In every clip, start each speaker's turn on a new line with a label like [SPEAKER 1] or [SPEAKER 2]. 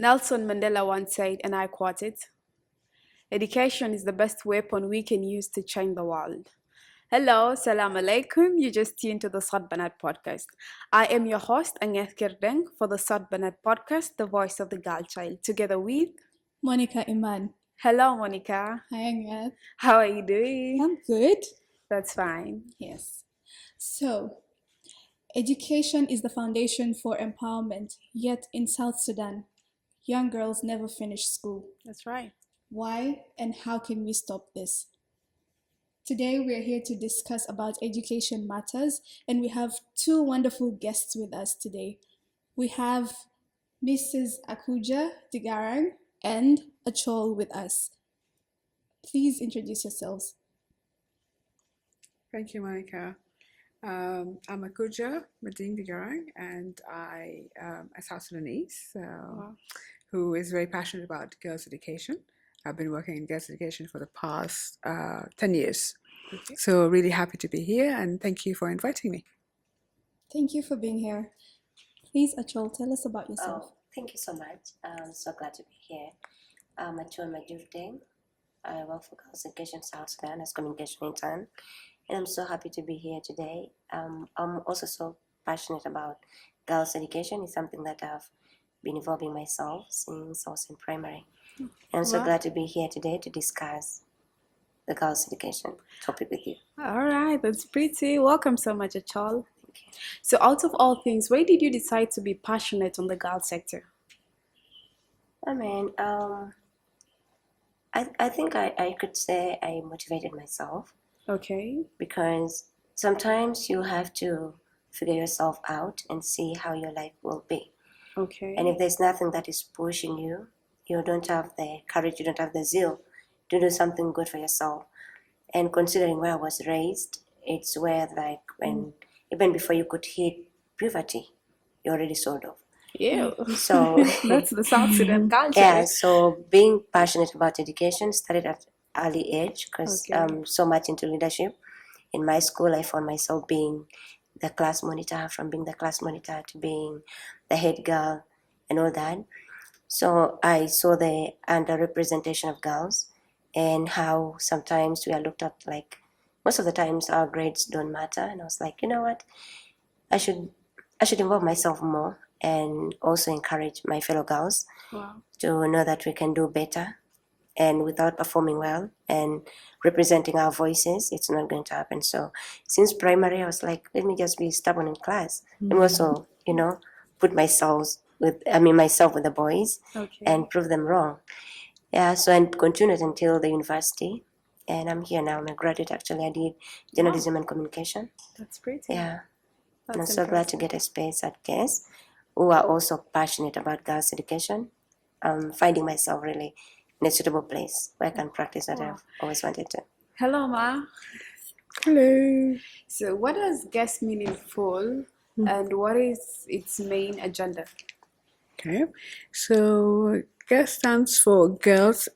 [SPEAKER 1] Nelson Mandela once said, and I quote it, "Education is the best weapon we can use to change the world." Hello, salam alaikum. You just tuned to the Sot Banat podcast. I am your host, Achol Deng, for the Sot Banat podcast, the voice of the girl child, together with
[SPEAKER 2] Monica Iman.
[SPEAKER 1] Hello, Monica.
[SPEAKER 2] Hi, Agnes.
[SPEAKER 1] How are you doing?
[SPEAKER 2] I'm good.
[SPEAKER 1] That's fine.
[SPEAKER 2] Yes. So, education is the foundation for empowerment, yet in South Sudan, young girls never finish school.
[SPEAKER 1] That's right.
[SPEAKER 2] Why and how can we stop this? Today, we're here to discuss about education matters, and we have two wonderful guests with us today. We have Mrs. Akuja De Garang and Achol with us. Please introduce yourselves.
[SPEAKER 3] Thank you, Monica. I'm Akuja De Garang, and I am a South Sudanese who is very passionate about girls' education. I've been working in girls' education for the past 10 years. Okay. So really happy to be here, and thank you for inviting me.
[SPEAKER 2] Thank you for being here. Please, Achol, tell us about yourself.
[SPEAKER 4] Thank you so much. I'm so glad to be here. I'm Achol Majur Deng. I work for Girls Education South Sudan as Communication Intern, and I'm so happy to be here today. I'm also so passionate about girls' education. It's something that I've been involving myself since I was in primary. And I'm so glad to be here today to discuss the girls' education topic with you.
[SPEAKER 1] All right, that's pretty. Welcome so much, Achol. So out of all things, why did you decide to be passionate on the girls sector?
[SPEAKER 4] I mean, I think I could say I motivated myself.
[SPEAKER 1] Okay.
[SPEAKER 4] Because sometimes you have to figure yourself out and see how your life will be.
[SPEAKER 1] Okay.
[SPEAKER 4] And if there's nothing that is pushing you, you don't have the courage, you don't have the zeal to do something good for yourself. And considering where I was raised, it's where like when even before you could hit puberty, you're already sold off.
[SPEAKER 1] Yeah.
[SPEAKER 4] So
[SPEAKER 1] that's the South Sudan culture.
[SPEAKER 4] Yeah, so being passionate about education started at early age because I'm so much into leadership. In my school, I found myself being the class monitor, from being the class monitor to being the head girl and all that. So I saw the underrepresentation of girls and how sometimes we are looked at like, most of the times our grades don't matter. And I was like, you know what, I should involve myself more and also encourage my fellow girls to know that we can do better. And without performing well and representing our voices, it's not going to happen. So since primary, I was like, let me just be stubborn in class and also, put myself with the boys and prove them wrong. Yeah, so I continued until the university, and I'm here now. I'm a graduate, actually. I did journalism and communication.
[SPEAKER 1] That's pretty.
[SPEAKER 4] Yeah. And I'm so glad to get a space at GESS, who are also passionate about girls' education. I'm finding myself really in a suitable place where I can practice what I've always wanted to.
[SPEAKER 1] Hello, Ma.
[SPEAKER 3] Hello.
[SPEAKER 1] So what does GESS mean in full and what is its main agenda?
[SPEAKER 3] Okay, so GESS stands for Girls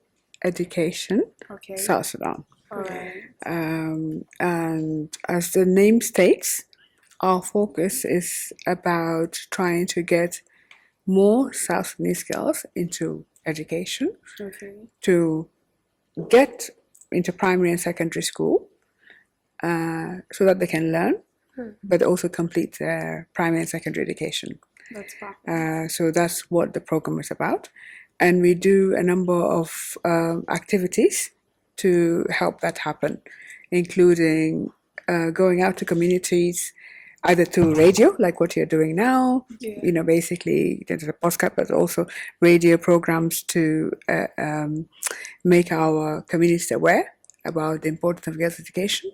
[SPEAKER 3] Education South Sudan.
[SPEAKER 1] All right.
[SPEAKER 3] And as the name states, our focus is about trying to get more South Sudanese girls into education, to get into primary and secondary school so that they can learn, but also complete their primary and secondary education.
[SPEAKER 1] That's perfect.
[SPEAKER 3] So that's what the program is about. And we do a number of activities to help that happen, including going out to communities, either through radio, like what you're doing now, basically there's a podcast, but also radio programs to make our communities aware about the importance of girls' education,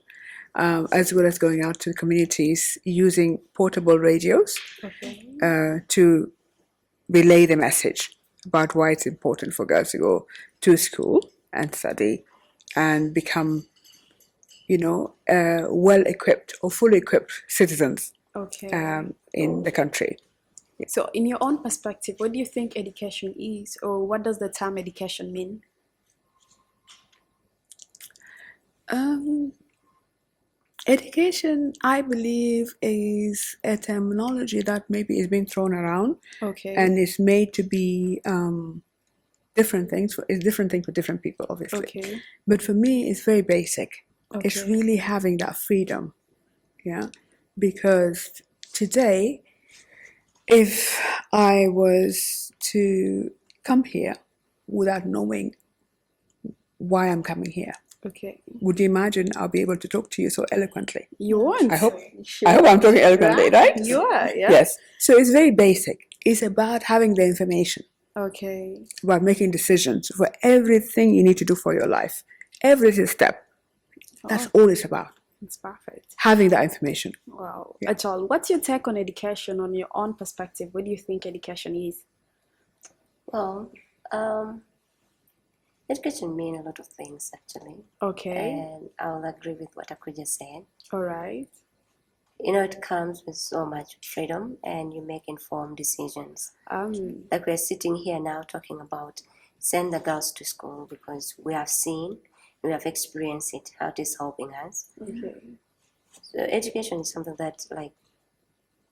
[SPEAKER 3] as well as going out to communities using portable radios to relay the message about why it's important for girls to go to school and study and become well-equipped or fully equipped citizens in the country.
[SPEAKER 1] Yeah. So in your own perspective, what do you think education is, or what does the term education mean?
[SPEAKER 3] Education, I believe, is a terminology that maybe is being thrown around
[SPEAKER 1] Okay.
[SPEAKER 3] and is made to be different things. It's different things for different people, obviously.
[SPEAKER 1] Okay.
[SPEAKER 3] But for me, it's very basic. It's
[SPEAKER 1] Okay.
[SPEAKER 3] really having that freedom, yeah. Because today, if I was to come here without knowing why I'm coming here,
[SPEAKER 1] Okay.
[SPEAKER 3] would you imagine I'll be able to talk to you so eloquently?
[SPEAKER 1] You want?
[SPEAKER 3] I hope I'm talking eloquently, right?
[SPEAKER 1] You are, yeah.
[SPEAKER 3] Yes. So it's very basic. It's about having the information,
[SPEAKER 1] Okay.
[SPEAKER 3] about making decisions for everything you need to do for your life. Every step. That's all it's about.
[SPEAKER 1] It's perfect.
[SPEAKER 3] Having that information.
[SPEAKER 1] Wow.
[SPEAKER 3] Yeah.
[SPEAKER 1] Achol, what's your take on education, on your own perspective? What do you think education is?
[SPEAKER 4] Well, education means a lot of things actually.
[SPEAKER 1] Okay.
[SPEAKER 4] And I'll agree with what Akuja said.
[SPEAKER 1] All right.
[SPEAKER 4] You know, it comes with so much freedom and you make informed decisions. Like we're sitting here now talking about send the girls to school because we have seen, we have experienced it, how it is helping us.
[SPEAKER 1] Okay.
[SPEAKER 4] So education is something that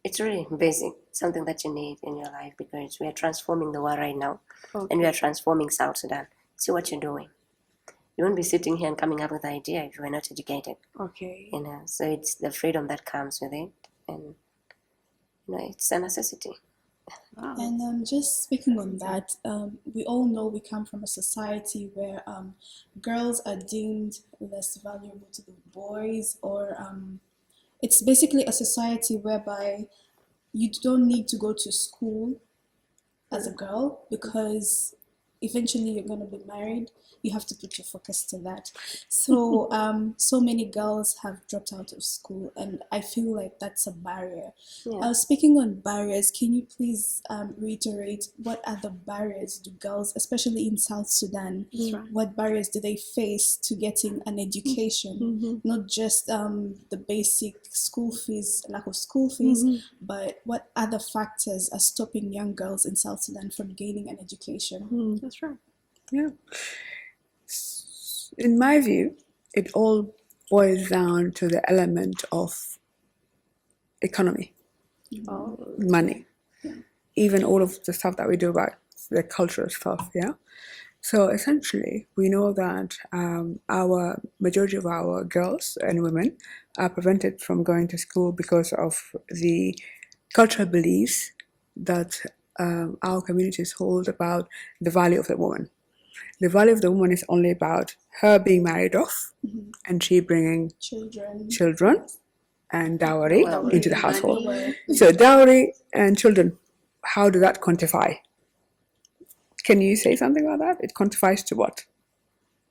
[SPEAKER 4] it's really basic, something that you need in your life because we are transforming the world right now and we are transforming South Sudan. See what you're doing. You won't be sitting here and coming up with an idea if you were not educated.
[SPEAKER 1] Okay.
[SPEAKER 4] You know, so it's the freedom that comes with it, and you know, it's a necessity.
[SPEAKER 1] Wow.
[SPEAKER 2] And just speaking on that, we all know we come from a society where girls are deemed less valuable to the boys, or it's basically a society whereby you don't need to go to school as a girl because eventually you're going to be married. You have to put your focus to that. So so many girls have dropped out of school, and I feel like that's a barrier. Speaking on barriers, can you please reiterate what are the barriers do girls, especially in South Sudan, what barriers do they face to getting an education? Not just the basic school fees, lack of school fees, but what other factors are stopping young girls in South Sudan from gaining an education?
[SPEAKER 1] That's right.
[SPEAKER 3] Yeah. In my view, it all boils down to the element of economy, money, even all of the stuff that we do about the cultural stuff, yeah? So essentially, we know that our majority of our girls and women are prevented from going to school because of the cultural beliefs that our communities hold about the value of the woman. The value of the woman is only about her being married off and she bringing children and dowry into the household. So dowry and children, how does that quantify? Can you say something about that? It quantifies to what?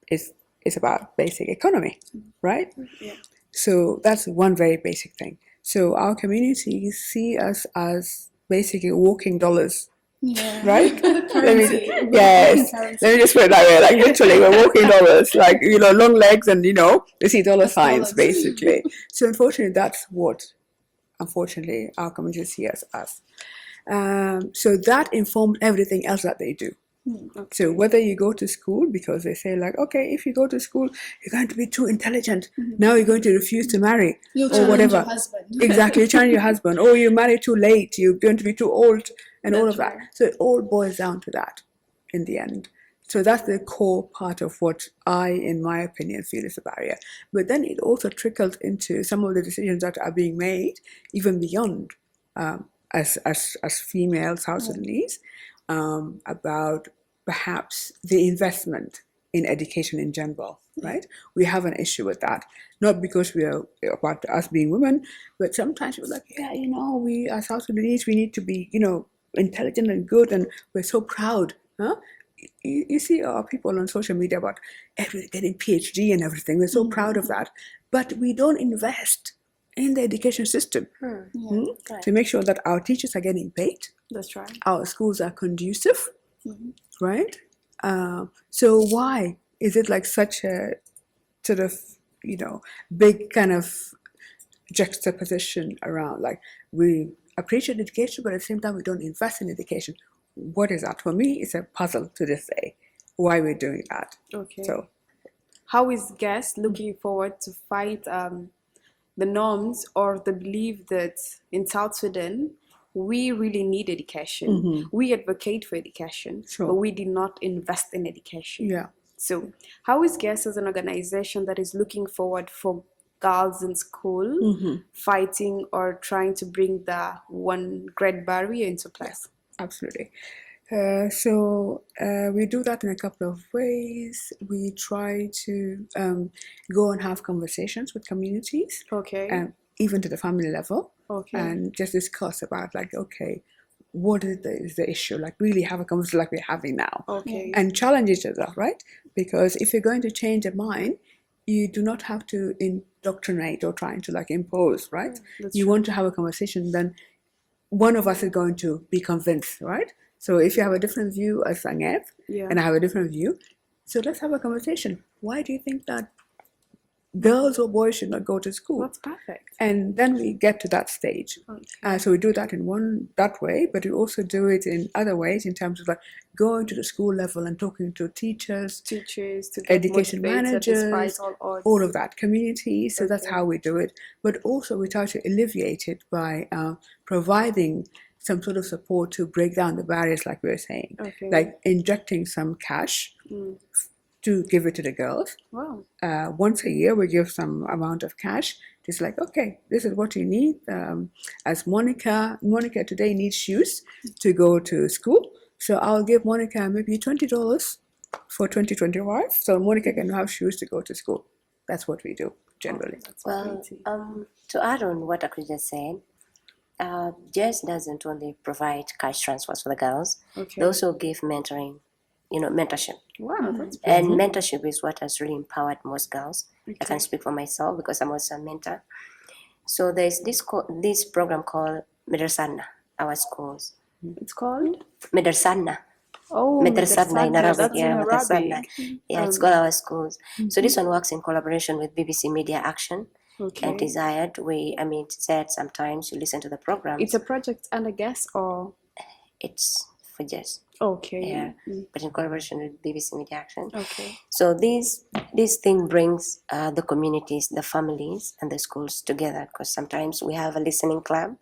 [SPEAKER 3] It's about basic economy, right?
[SPEAKER 1] Yeah.
[SPEAKER 3] So that's one very basic thing. So our communities see us as basically walking dollars.
[SPEAKER 2] Yeah.
[SPEAKER 3] Right?
[SPEAKER 2] Currency.
[SPEAKER 3] Yes. Let me just put it that way. Like literally, we're walking dollars. Like, you know, long legs and, you know, you see dollar signs, basically. So unfortunately, that's what, unfortunately, our communities see us as. So that informed everything else that they do. Okay. So whether you go to school, because they say like, okay, if you go to school, you're going to be too intelligent. Now you're going to refuse to marry or whatever.
[SPEAKER 2] Your husband.
[SPEAKER 3] Exactly, you challenge your husband. Or you marry too late. You're going to be too old, and all of that. So it all boils down to that in the end. So that's the core part of what I, in my opinion, feel is a barrier. But then it also trickled into some of the decisions that are being made, even beyond as female South Sudanese, about perhaps the investment in education in general, right? We have an issue with that, not because we are about us being women, but sometimes we're like, yeah, you know, we as South Sudanese, we need to be, you know, intelligent and good, and we're so proud, huh? You see our people on social media about getting PhD and everything. We're so proud of that, but we don't invest in the education system to make sure that our teachers are getting paid.
[SPEAKER 1] That's right.
[SPEAKER 3] Our schools are conducive, right? So why is it like such a sort of, you know, big kind of juxtaposition around like we appreciate education, but at the same time we don't invest in education? What is that? For me, it's a puzzle to this day why we're doing that.
[SPEAKER 1] Okay.
[SPEAKER 3] So
[SPEAKER 1] how is GESS looking forward to fight the norms or the belief that in South Sudan, we really need education. We advocate for education,
[SPEAKER 3] Sure.
[SPEAKER 1] but we did not invest in education.
[SPEAKER 3] Yeah.
[SPEAKER 1] So, how is GESS as an organization that is looking forward for girls in school fighting or trying to bring the one grade barrier into place?
[SPEAKER 3] Absolutely. We do that in a couple of ways. We try to go and have conversations with communities,
[SPEAKER 1] Okay.
[SPEAKER 3] even to the family level,
[SPEAKER 1] Okay.
[SPEAKER 3] and just discuss about like, okay, what is the issue? Like really have a conversation like we're having now,
[SPEAKER 1] Okay.
[SPEAKER 3] and challenge each other, right? Because if you're going to change a mind, you do not have to indoctrinate or trying to like impose, right?
[SPEAKER 1] That's
[SPEAKER 3] You
[SPEAKER 1] true.
[SPEAKER 3] want to have a conversation, then one of us is going to be convinced, right? So if you have a different view as Sangef,
[SPEAKER 1] Yeah.
[SPEAKER 3] and I have a different view, so let's have a conversation. Why do you think that girls or boys should not go to school?
[SPEAKER 1] That's perfect.
[SPEAKER 3] And then we get to that stage.
[SPEAKER 1] Okay.
[SPEAKER 3] So we do that in that way, but we also do it in other ways in terms of like going to the school level and talking to teachers,
[SPEAKER 1] To get
[SPEAKER 3] education
[SPEAKER 1] motivated despite
[SPEAKER 3] managers,
[SPEAKER 1] all odds.
[SPEAKER 3] all of that, communities. So that's
[SPEAKER 1] Okay.
[SPEAKER 3] how we do it. But also we try to alleviate it by providing some sort of support to break down the barriers, like we were saying,
[SPEAKER 1] Okay.
[SPEAKER 3] like injecting some cash to give it to the girls.
[SPEAKER 1] Wow.
[SPEAKER 3] Once a year, we give some amount of cash. Just like, okay, this is what you need. As Monica today needs shoes to go to school. So I'll give Monica maybe $20 for 2025. So Monica can have shoes to go to school. That's what we do generally.
[SPEAKER 4] Well, to add on what Akuja said, GESS doesn't only provide cash transfers for the girls.
[SPEAKER 1] Okay.
[SPEAKER 4] They also give mentoring, mentorship.
[SPEAKER 1] Wow, that's
[SPEAKER 4] And mentorship is what has really empowered most girls.
[SPEAKER 1] Okay.
[SPEAKER 4] I can speak for myself because I'm also a mentor. So there's this program called Medersana, our schools.
[SPEAKER 1] It's called?
[SPEAKER 4] Medersana.
[SPEAKER 1] Oh,
[SPEAKER 4] Medersana in Arabic.
[SPEAKER 1] That's
[SPEAKER 4] Yeah,
[SPEAKER 1] in
[SPEAKER 4] Medersana.
[SPEAKER 1] Arabic.
[SPEAKER 4] Yeah, it's called our schools. So this one works in collaboration with BBC Media Action
[SPEAKER 1] Okay.
[SPEAKER 4] and Desired. Said sometimes you listen to the programs.
[SPEAKER 1] It's a project and a guest or?
[SPEAKER 4] It's for GESS.
[SPEAKER 1] Okay.
[SPEAKER 4] Yeah, but in collaboration with BBC Media Action.
[SPEAKER 1] Okay.
[SPEAKER 4] So this thing brings the communities, the families, and the schools together, because sometimes we have a listening club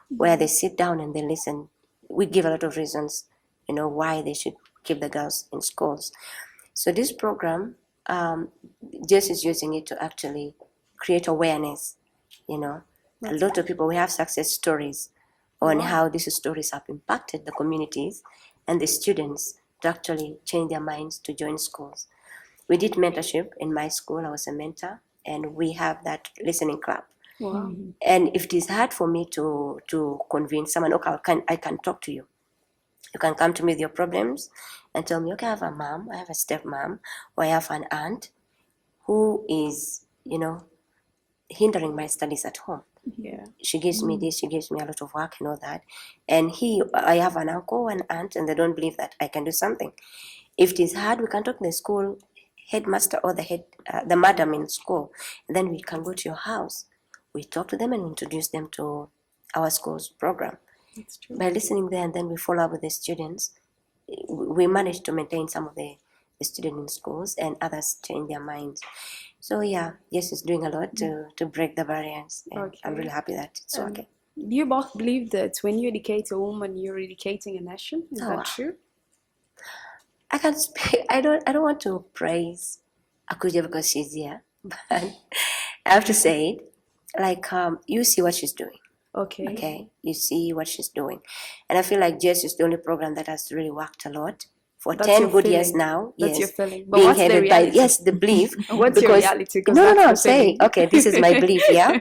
[SPEAKER 4] where they sit down and they listen. We give a lot of reasons, why they should keep the girls in schools. So this program, GESS is using it to actually create awareness. A lot of people, we have success stories on how these stories have impacted the communities and the students to actually change their minds to join schools. We did mentorship in my school. I was a mentor, and we have that listening club.
[SPEAKER 1] Wow.
[SPEAKER 4] And if it is hard for me to convince someone, okay, I can talk to you. You can come to me with your problems and tell me, okay, I have a mom, I have a stepmom, or I have an aunt who is, hindering my studies at home.
[SPEAKER 1] Yeah.
[SPEAKER 4] She gives me this, she gives me a lot of work and all that. And I have an uncle and aunt, and they don't believe that I can do something. If it is hard, we can talk to the school headmaster or the madam in school. And then we can go to your house. We talk to them and introduce them to our school's program.
[SPEAKER 1] That's true.
[SPEAKER 4] By listening there, and then we follow up with the students, we manage to maintain some of the students in schools, and others change their minds. So yeah, GESS is doing a lot to break the barriers. And
[SPEAKER 1] Okay.
[SPEAKER 4] I'm really happy that it's working.
[SPEAKER 1] Do you both believe that when you educate a woman, you're educating a nation? Is
[SPEAKER 4] Oh,
[SPEAKER 1] that
[SPEAKER 4] wow.
[SPEAKER 1] true?
[SPEAKER 4] I can speak. I don't want to praise Akuja because she's here, but I have to say it. Like, you see what she's doing.
[SPEAKER 1] Okay.
[SPEAKER 4] Okay, you see what she's doing, and I feel like GESS is the only program that has really worked a lot for
[SPEAKER 1] That's
[SPEAKER 4] 10
[SPEAKER 1] your
[SPEAKER 4] good years
[SPEAKER 1] feeling.
[SPEAKER 4] now.
[SPEAKER 1] That's your
[SPEAKER 4] Yes,
[SPEAKER 1] feeling. But
[SPEAKER 4] being
[SPEAKER 1] what's the
[SPEAKER 4] headed by
[SPEAKER 1] reality?
[SPEAKER 4] the belief.
[SPEAKER 1] What's your reality? 'Cause
[SPEAKER 4] No,
[SPEAKER 1] that's
[SPEAKER 4] I'm
[SPEAKER 1] the
[SPEAKER 4] saying,
[SPEAKER 1] feeling.
[SPEAKER 4] okay, this is my belief, yeah,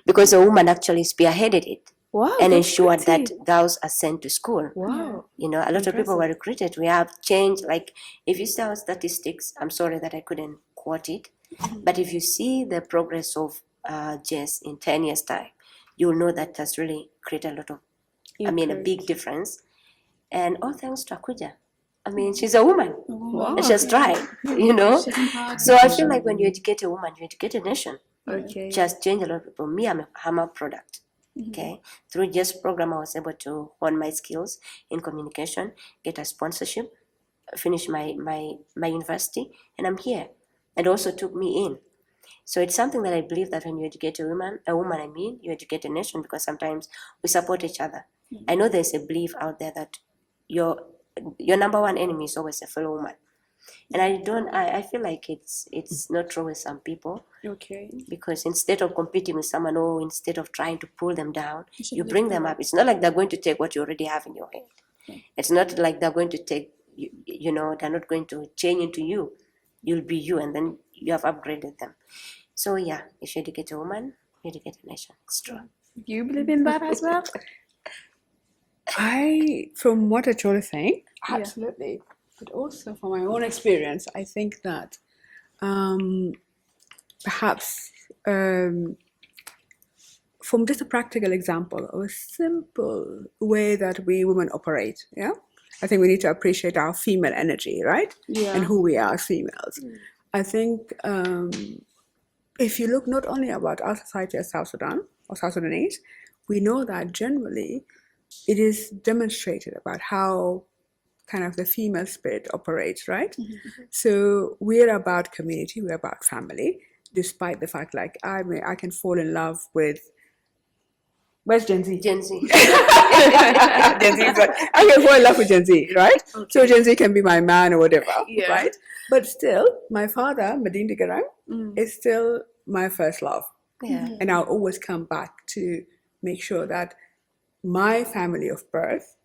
[SPEAKER 4] because a woman actually spearheaded it
[SPEAKER 1] Wow.
[SPEAKER 4] and
[SPEAKER 1] that's
[SPEAKER 4] ensured
[SPEAKER 1] pretty.
[SPEAKER 4] that girls are sent to school.
[SPEAKER 1] Wow.
[SPEAKER 4] A lot of people were recruited. We have changed, like, if you see our statistics, I'm sorry that I couldn't quote it, but if you see the progress of GESS in 10 years' time, you'll know that has really created a lot of, a big difference. And all thanks to Akuja. She's a woman.
[SPEAKER 1] Wow.
[SPEAKER 4] And she's tried, So I feel like when you educate a woman, you educate a nation.
[SPEAKER 1] Okay.
[SPEAKER 4] Just change a lot of people. Me, I'm a product. Okay. Through GESS program, I was able to hone my skills in communication, get a sponsorship, finish my university, and I'm here. And also took me in. So it's something that I believe that when you educate a woman, you educate a nation, because sometimes we support each other. I know there's a belief out there that your number one enemy is always a fellow woman. And I feel like it's not true with some people.
[SPEAKER 1] Okay.
[SPEAKER 4] Because instead of competing with someone, or instead of trying to pull them down, you bring them up. It's not like they're going to take what you already have in your head. It's not like they're going to take, they're not going to change into you. You'll be you, and then you have upgraded them. So yeah, if you educate a woman, you educate a nation. It's true.
[SPEAKER 1] Do you believe in that as well?
[SPEAKER 3] From what Achol is saying, absolutely. But also from my own experience, I think that perhaps from just a practical example of a simple way that we women operate, I think we need to appreciate our female energy, right?
[SPEAKER 1] Yeah.
[SPEAKER 3] And who we are as females. I think if you look not only about our society as South Sudan or South Sudanese, we know that generally it is demonstrated about how kind of the female spirit operates, right? So we're about community, we're about family, despite the fact like I can fall in love with, where's Gen Z?
[SPEAKER 4] Gen Z.
[SPEAKER 3] Gen Z, but I can fall in love with Gen Z, right? Okay. So Gen Z can be my man or whatever, right? But still, my father, Madin De Garang, is still my first love.
[SPEAKER 4] Yeah.
[SPEAKER 3] And I'll always come back to make sure that my family of birth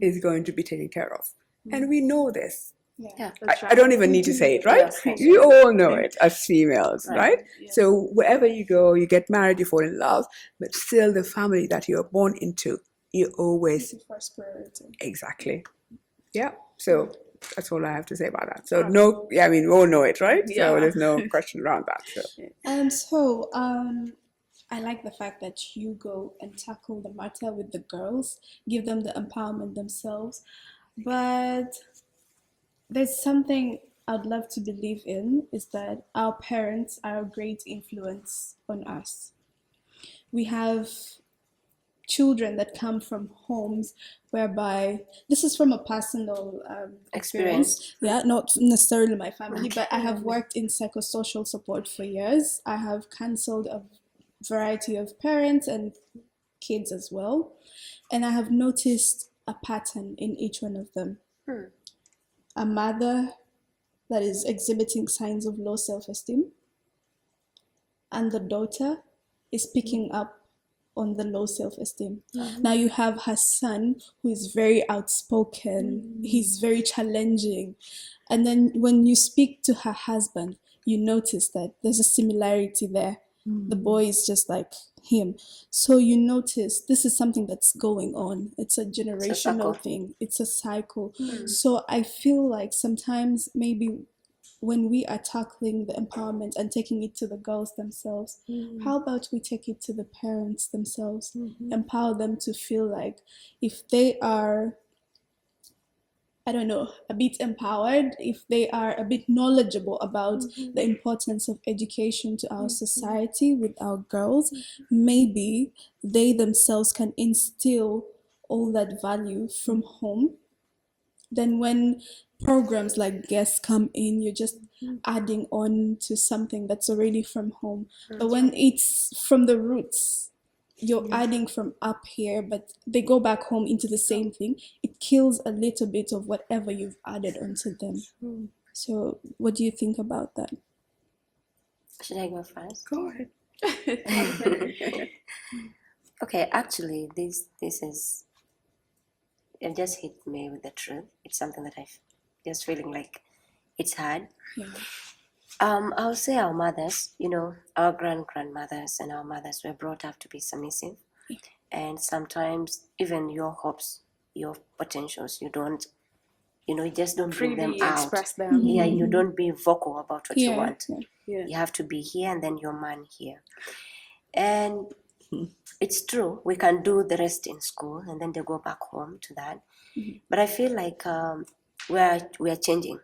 [SPEAKER 3] is going to be taken care of. And we know this.
[SPEAKER 4] Yeah.
[SPEAKER 3] I don't even need to say it, right? You all know it as females, right?
[SPEAKER 1] Yeah.
[SPEAKER 3] So wherever you go, you get married, you fall in love, but still the family that you're born into, you always...
[SPEAKER 2] First priority.
[SPEAKER 3] Exactly. Yeah. So that's all I have to say about that. So we all know it, right?
[SPEAKER 1] Yeah.
[SPEAKER 3] So there's no question around that. So.
[SPEAKER 2] And so I like the fact that you go and tackle the matter with the girls, give them the empowerment themselves. But there's something I'd love to believe in, is that our parents are a great influence on us. We have children that come from homes whereby, this is from a personal experience. Yeah, not necessarily my family, but I have worked in psychosocial support for years. I have counseled a variety of parents and kids as well. And I have noticed a pattern in each one of them. A mother that is exhibiting signs of low self-esteem, and the daughter is picking up on the low self-esteem. Now you have her son, who is very outspoken, he's very challenging. And then when you speak to her husband, you notice that there's a similarity there. The boy is just like him. So you notice this is something that's going on. It's a generational thing. It's a cycle. So I feel like sometimes maybe when we are tackling the empowerment and taking it to the girls themselves, how about we take it to the parents themselves, empower them to feel like if they are, I don't know, a bit empowered, if they are a bit knowledgeable about the importance of education to our society with our girls, maybe they themselves can instill all that value from home. Then when programs like GESS come in, you're just adding on to something that's already from home. But when it's from the roots, you're adding from up here, but they go back home into the same thing. It kills a little bit of whatever you've added onto them. So what do you think about that?
[SPEAKER 4] Should I go first?
[SPEAKER 3] Go ahead.
[SPEAKER 4] Okay, actually, this is, it just hit me with the truth. It's something that I've just feeling like it's hard. I'll say our mothers, our grandmothers and our mothers were brought up to be submissive. And sometimes even your hopes, your potentials, you just don't bring them out.
[SPEAKER 1] Express them.
[SPEAKER 4] Yeah, you don't be vocal about what you want.
[SPEAKER 1] Yeah.
[SPEAKER 4] You have to be here and then your man here. And it's true, we can do the rest in school and then they go back home to that. But I feel like we are changing,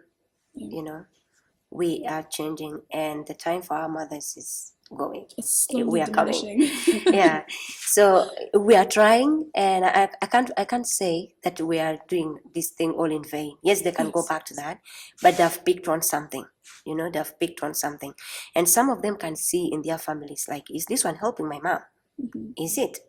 [SPEAKER 4] we are changing, and the time for our mothers is going.
[SPEAKER 2] It's slowly
[SPEAKER 4] We are
[SPEAKER 2] diminishing.
[SPEAKER 4] coming. Yeah. So we are trying, and I can't say that we are doing this thing all in vain. Yes, they can go back to that, but they've picked on something. They've picked on something. And some of them can see in their families, like, is this one helping my mom? Is it?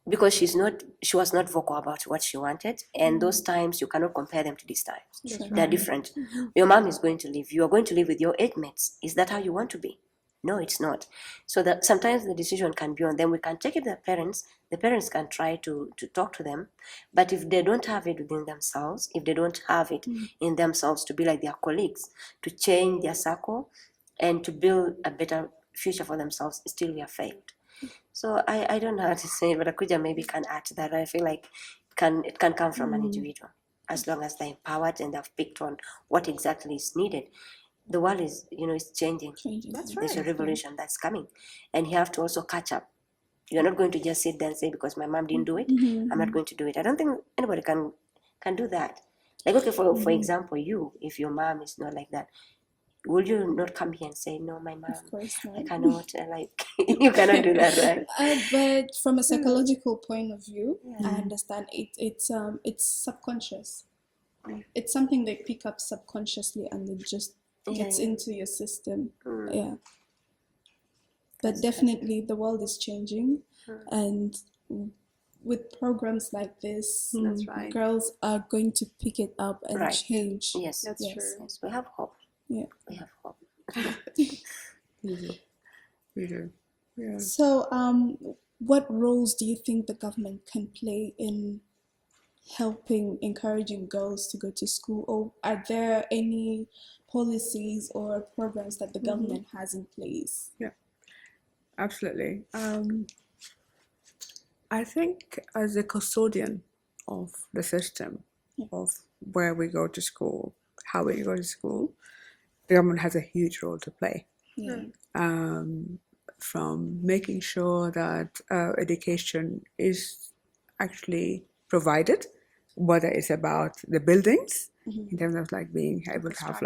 [SPEAKER 4] Because she was not vocal about what she wanted, and those times you cannot compare them to these times. They're different. Your mom is going to leave. You are going to live with your age mates. Is that how you want to be? No, it's not. So that sometimes the decision can be on them. We can take it to the parents. The parents can try to talk to them, but if they don't have it within themselves, if they don't have it in themselves to be like their colleagues, to change their circle, and to build a better future for themselves, still we have failed. So I don't know how to say it, but Akuja maybe can add to that. I feel like it can come from an individual, as long as they're empowered and they've picked on what exactly is needed. The world is, is changing.
[SPEAKER 2] That's
[SPEAKER 4] There's a revolution that's coming, and you have to also catch up. You're not going to just sit there and say, because my mom didn't do it, I'm not going to do it. I don't think anybody can do that. Like, okay, for example, if your mom is not like that, will you not come here and say, no, my mom,
[SPEAKER 2] Of course not.
[SPEAKER 4] I cannot, you cannot do that, right?
[SPEAKER 2] But from a psychological point of view, I understand it's subconscious. It's something they pick up subconsciously and it just gets into your system. Yeah. But definitely the world is changing, and with programs like this,
[SPEAKER 1] That's right.
[SPEAKER 2] girls are going to pick it up and change.
[SPEAKER 4] Yes,
[SPEAKER 1] That's true.
[SPEAKER 4] Yes, we have hope.
[SPEAKER 2] Yeah.
[SPEAKER 4] We have hope.
[SPEAKER 3] We do. Yeah.
[SPEAKER 2] So, what roles do you think the government can play in helping, encouraging girls to go to school? Or are there any policies or programs that the government has in place?
[SPEAKER 3] Yeah, absolutely. I think as a custodian of the system, of where we go to school, how we go to school, the government has a huge role to play. From making sure that education is actually provided, whether it's about the buildings, in terms of like being able to have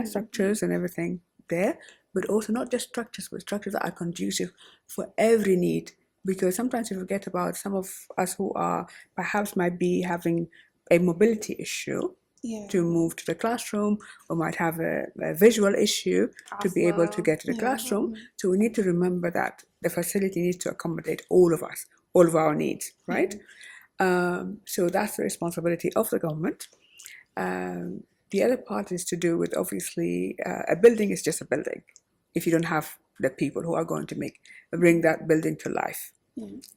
[SPEAKER 3] structures and everything there, but also not just structures, but structures that are conducive for every need. Because sometimes we forget about some of us who are perhaps might be having a mobility issue to move to the classroom, or might have a visual issue to be able to get to the classroom. So we need to remember that the facility needs to accommodate all of us, all of our needs, right? So that's the responsibility of the government. The other part is to do with, obviously, a building is just a building if you don't have the people who are going to bring that building to life.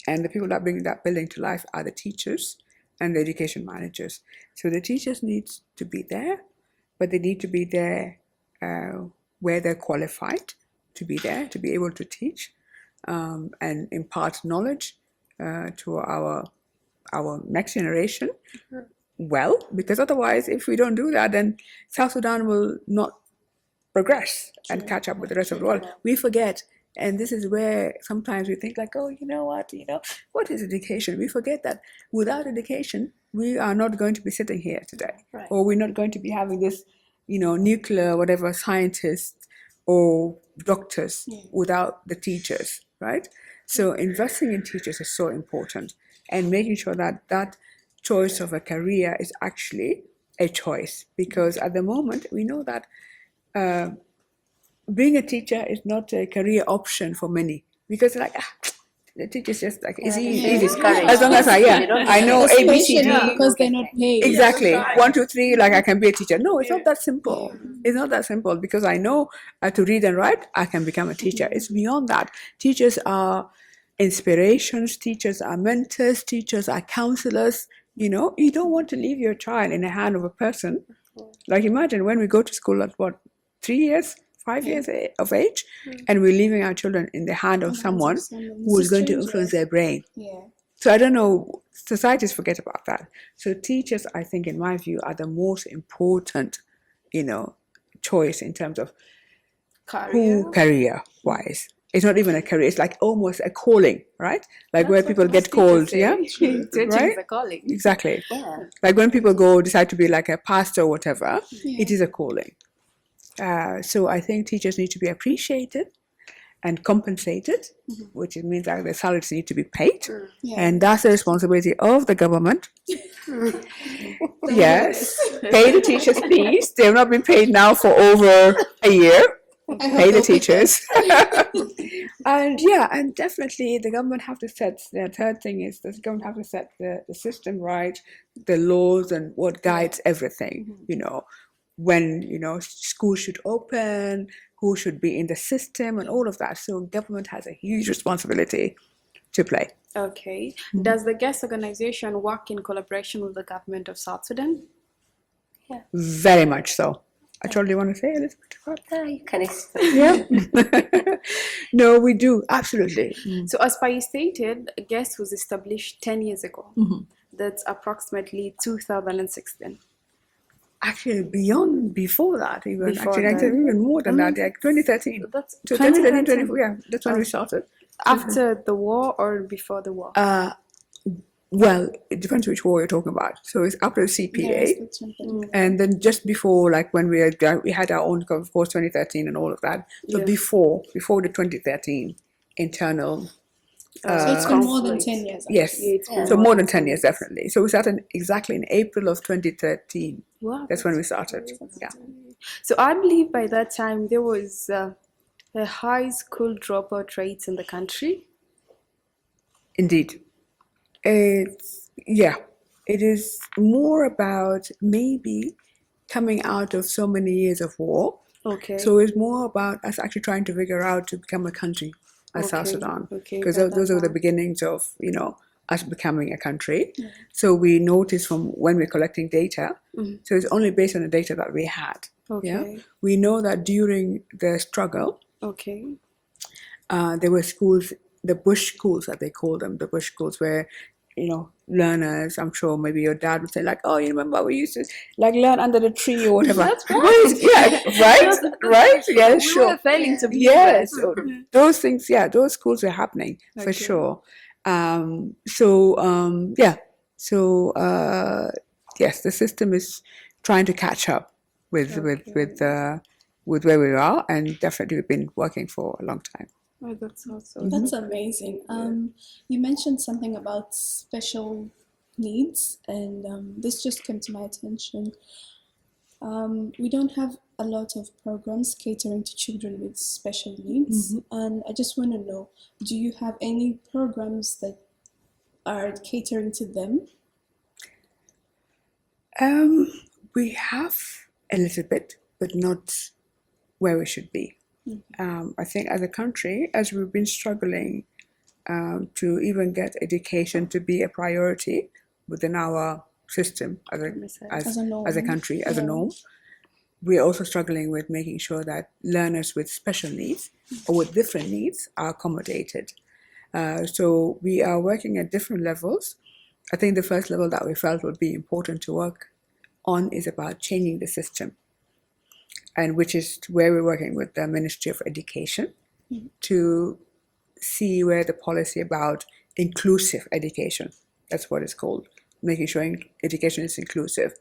[SPEAKER 3] And the people that bring that building to life are the teachers and the education managers. So the teachers need to be there, but they need to be there where they're qualified to be there, to be able to teach and impart knowledge to our next generation. Well, because otherwise, if we don't do that, then South Sudan will not progress and catch up with the rest of the world. We forget. And this is where sometimes we think like, oh, what is education? We forget that without education, we are not going to be sitting here today. Or we're not going to be having this, nuclear, whatever, scientists or doctors without the teachers, right? So investing in teachers is so important, and making sure that that choice of a career is actually a choice. Because at the moment, we know that being a teacher is not a career option for many, because the teacher's just like it's easy. As long as I know ABCD,
[SPEAKER 2] because they're not paid.
[SPEAKER 3] Exactly, 1, 2, 3. Like I can be a teacher. No, it's not that simple. It's not that simple, because I know to read and write, I can become a teacher. It's beyond that. Teachers are inspirations. Teachers are mentors. Teachers are counselors. You don't want to leave your child in the hand of a person. Like imagine when we go to school at 3 years. 5 years of age, and we're leaving our children in the hand of someone who is going to influence their brain. So I don't know, societies forget about that. So teachers, I think, in my view, are the most important, choice in terms of career-wise. It's not even a career, it's like almost a calling, right? Like where people get called, right?
[SPEAKER 1] A calling.
[SPEAKER 3] Exactly. Like when people decide to be like a pastor or whatever, it is a calling. So I think teachers need to be appreciated and compensated, which means that their salaries need to be paid.
[SPEAKER 2] Yeah.
[SPEAKER 3] And that's the responsibility of the government. Yes, pay the teachers, please. They've not been paid now for over a year. Pay the teachers. And definitely the government have to set, the third thing is the government have to set the system right, the laws and what guides everything, when, schools should open, who should be in the system and all of that. So government has a huge responsibility to play.
[SPEAKER 1] Okay. Does the GESS organization work in collaboration with the government of South Sudan?
[SPEAKER 3] Very much so. Achol, do you want to say a little bit about that?
[SPEAKER 4] You can explain.
[SPEAKER 3] Yeah. No, we do, absolutely.
[SPEAKER 1] So as you stated, GESS was established 10 years ago. That's approximately 2016.
[SPEAKER 3] Actually, before that, even
[SPEAKER 1] Before
[SPEAKER 3] even more than that, like 2013.
[SPEAKER 1] That's
[SPEAKER 3] 2013,
[SPEAKER 1] 2013.
[SPEAKER 3] 24, yeah, that's when we started.
[SPEAKER 1] After the war or before the war?
[SPEAKER 3] Well, it depends which war you're talking about. So it's after the CPA, and then just before, like when we had our own, of course, 2013 and all of that. So before the 2013 internal.
[SPEAKER 2] So it's been more than 10 years.
[SPEAKER 3] Yes, so more than 10 years, definitely. So we started exactly in April of 2013.
[SPEAKER 1] Wow,
[SPEAKER 3] that's when we started. Yeah.
[SPEAKER 1] So I believe by that time there was a high school dropout rates in the country.
[SPEAKER 3] Indeed. It is more about maybe coming out of so many years of war.
[SPEAKER 1] Okay.
[SPEAKER 3] So it's more about us actually trying to figure out to become a country as South Sudan. Because those are the beginnings of, us becoming a country. So we noticed from when we're collecting data, so it's only based on the data that we had.
[SPEAKER 1] Okay.
[SPEAKER 3] We know that during the struggle, there were schools, the bush schools that they call them, the bush schools where, learners, I'm sure maybe your dad would say like, oh, you remember we used to learn under the tree or whatever.
[SPEAKER 1] That's right.
[SPEAKER 3] Yeah, right? Right? Yeah, sure.
[SPEAKER 1] We were failing to believe
[SPEAKER 3] yes,
[SPEAKER 1] that.
[SPEAKER 3] So those things, those schools were happening for sure. Yes, the system is trying to catch up with where we are, and definitely we've been working for a long time.
[SPEAKER 1] Oh, that's awesome.
[SPEAKER 2] That's amazing. You mentioned something about special needs, and this just came to my attention. We don't have a lot of programs catering to children with special needs, and I just want to know, do you have any programs that are catering to them?
[SPEAKER 3] We have a little bit, but not where we should be. I think as a country, as we've been struggling to even get education to be a priority within our system as a country, as a norm, we're also struggling with making sure that learners with special needs or with different needs are accommodated. So we are working at different levels. I think the first level that we felt would be important to work on is about changing the system, and which is where we're working with the Ministry of Education to see where the policy about inclusive education, that's what it's called, making sure education is inclusive,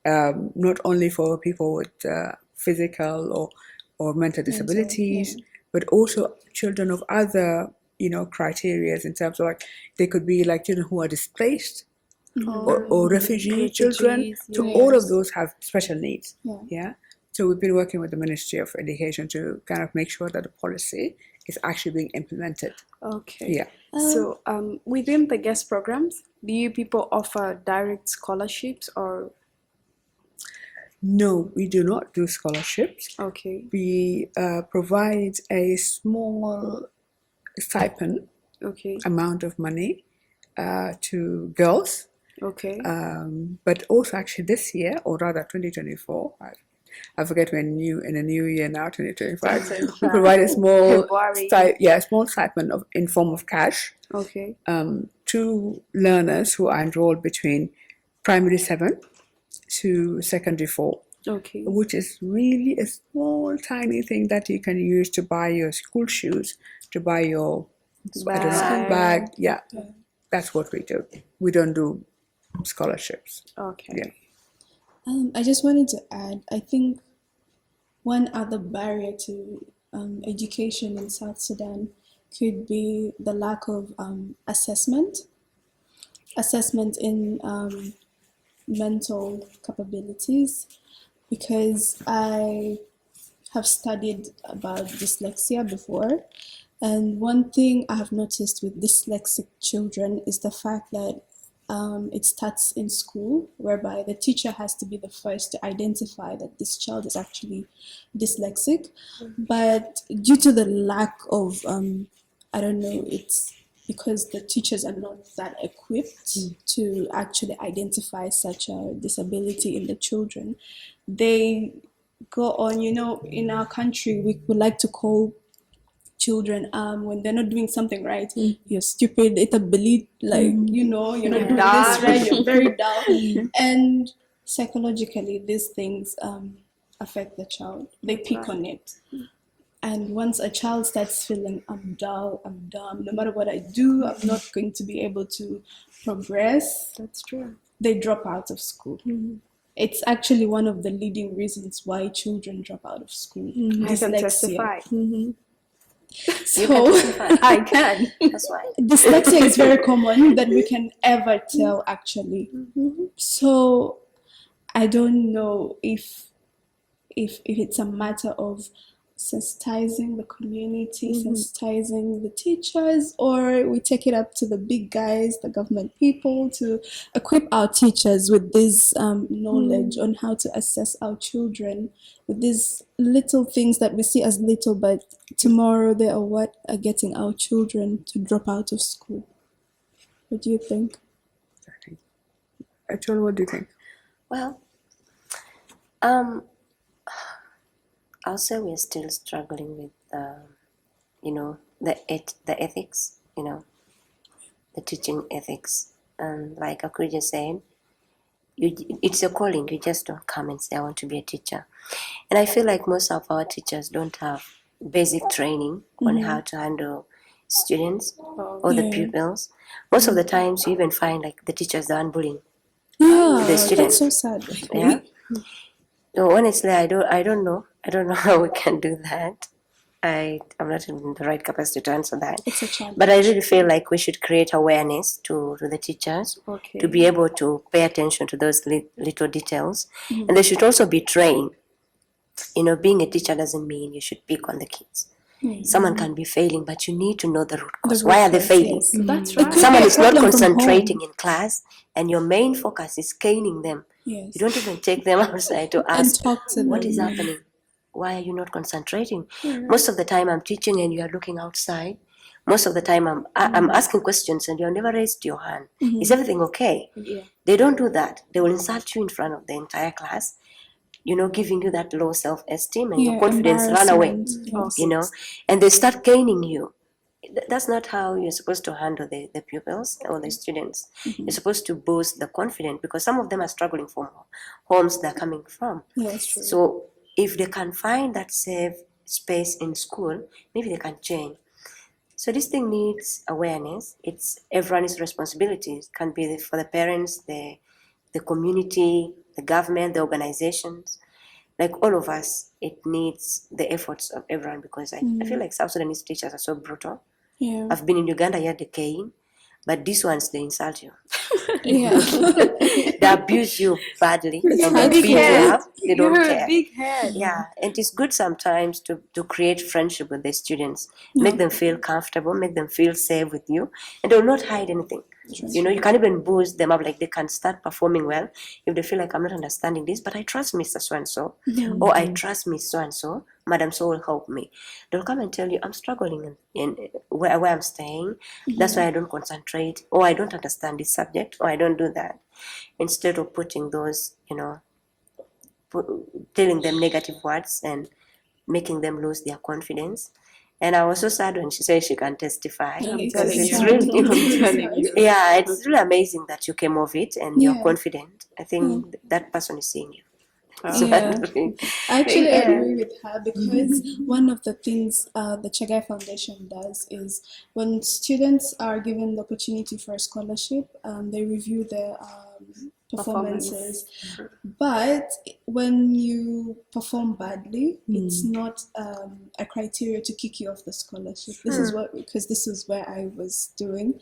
[SPEAKER 3] not only for people with physical or mental disabilities, but also children of other, criteria in terms of they could be children who are displaced or refugee children. So all of those have special needs. So we've been working with the Ministry of Education to kind of make sure that the policy is actually being implemented.
[SPEAKER 1] Okay.
[SPEAKER 3] Yeah.
[SPEAKER 1] So within the GESS programs, do you people offer direct scholarships or?
[SPEAKER 3] No, we do not do scholarships.
[SPEAKER 1] Okay.
[SPEAKER 3] We provide a small stipend amount of money to girls.
[SPEAKER 1] Okay.
[SPEAKER 3] But also actually this year, or rather 2024, I forget when in a new year now, 2025, we provide a small small stipend in form of cash to learners who are enrolled between primary 7 to secondary 4.
[SPEAKER 1] Okay.
[SPEAKER 3] Which is really a small, tiny thing that you can use to buy your school shoes, to buy your bag. Yeah, that's what we do. We don't do scholarships.
[SPEAKER 1] Okay.
[SPEAKER 3] Yeah.
[SPEAKER 2] I just wanted to add, I think one other barrier to education in South Sudan could be the lack of assessment in mental capabilities, because I have studied about dyslexia before, and one thing I have noticed with dyslexic children is the fact that it starts in school, whereby the teacher has to be the first to identify that this child is actually dyslexic. But due to the lack of, I don't know, it's because the teachers are not that equipped to actually identify such a disability in the children, they go on, in our country, we would like to call children when they're not doing something right, you're stupid, it's a belief, like you're not doing this right, you're very dull. And psychologically these things affect the child, they pick on it. And once a child starts feeling, I'm dull, I'm dumb, no matter what I do, I'm not going to be able to progress,
[SPEAKER 1] That's true.
[SPEAKER 2] they drop out of school. It's actually one of the leading reasons why children drop out of school.
[SPEAKER 1] I can testify.
[SPEAKER 2] So
[SPEAKER 1] I can.
[SPEAKER 4] That's why.
[SPEAKER 2] dyslexia is very common than we can ever tell, actually. So I don't know if it's a matter of sensitizing the community, sensitizing the teachers, or we take it up to the big guys, the government people, to equip our teachers with this knowledge on how to assess our children, with these little things that we see as little, but tomorrow they are what are getting our children to drop out of school. What do you think?
[SPEAKER 3] Achol, what do you think?
[SPEAKER 4] Well, I'll say we're still struggling with, the ethics, the teaching ethics. And like Akuja said, it's a calling. You just don't come and say, I want to be a teacher. And I feel like most of our teachers don't have basic training on how to handle students or the pupils. Most of the times you even find like the teachers that are bullying the students.
[SPEAKER 2] That's so sad.
[SPEAKER 4] Yeah. So honestly, I don't know how we can do that. I'm not in the right capacity to answer that.
[SPEAKER 2] It's a challenge.
[SPEAKER 4] But I really feel like we should create awareness to the teachers to be able to pay attention to those little details. And they should also be trained. Being a teacher doesn't mean you should pick on the kids. Someone can be failing, but you need to know the root cause. Why are they failing?
[SPEAKER 2] Yes.
[SPEAKER 1] That's right.
[SPEAKER 4] Someone is not concentrating in class, and your main focus is caning them.
[SPEAKER 2] Yes.
[SPEAKER 4] You don't even take them outside to ask,
[SPEAKER 2] talk to
[SPEAKER 4] what
[SPEAKER 2] them.
[SPEAKER 4] is happening? Why are you not concentrating? Most of the time I'm teaching and you are looking outside. Most of the time I'm asking questions and you have never raised your hand. Is everything okay?
[SPEAKER 1] Yeah.
[SPEAKER 4] They don't do that. They will insult you in front of the entire class, giving you that low self-esteem, and your confidence run away,
[SPEAKER 2] Yes.
[SPEAKER 4] and they start caning you. That's not how you're supposed to handle the pupils or the students. You're supposed to boost the confidence, because some of them are struggling from homes they're coming from.
[SPEAKER 2] Yes, true.
[SPEAKER 4] So if they can find that safe space in school, maybe they can change. So this thing needs awareness. It's everyone's responsibility. It can be for the parents, the community, the government, the organizations, like all of us. It needs the efforts of everyone, because I feel like South Sudanese teachers are so brutal.
[SPEAKER 2] Yeah.
[SPEAKER 4] I've been in Uganda here decaying, but these ones, they insult you.
[SPEAKER 2] Yeah.
[SPEAKER 4] They abuse you badly, and
[SPEAKER 2] hard
[SPEAKER 4] they
[SPEAKER 2] to
[SPEAKER 4] beat you
[SPEAKER 2] hear.
[SPEAKER 4] up. They don't
[SPEAKER 1] You're
[SPEAKER 4] care.
[SPEAKER 1] a big head.
[SPEAKER 4] Yeah, and it's good sometimes to create friendship with the students, make them feel comfortable, make them feel safe with you, and they'll not hide anything. You can even boost them up, like they can start performing well if they feel like, I'm not understanding this, but I trust Mr. So-and-so, or I trust Miss So-and-so, Madam So will help me. They'll come and tell you, I'm struggling in where I'm staying, that's why I don't concentrate, or I don't understand this subject, or I don't do that. Instead of putting those, telling them negative words and making them lose their confidence. And I was so sad when she said she can testify.
[SPEAKER 2] I'm
[SPEAKER 4] Because
[SPEAKER 2] telling
[SPEAKER 4] it's
[SPEAKER 2] you.
[SPEAKER 4] really,
[SPEAKER 1] I'm telling you.
[SPEAKER 4] yeah, it's really amazing that you came of it and you're
[SPEAKER 2] Yeah.
[SPEAKER 4] confident. I think that person is seeing you.
[SPEAKER 2] Yeah. I actually
[SPEAKER 1] Yeah.
[SPEAKER 2] agree with her, because one of the things the Chagai Foundation does is, when students are given the opportunity for a scholarship, they review their performances. But when you perform badly, it's not a criteria to kick you off the scholarship. This is because this is where I was doing.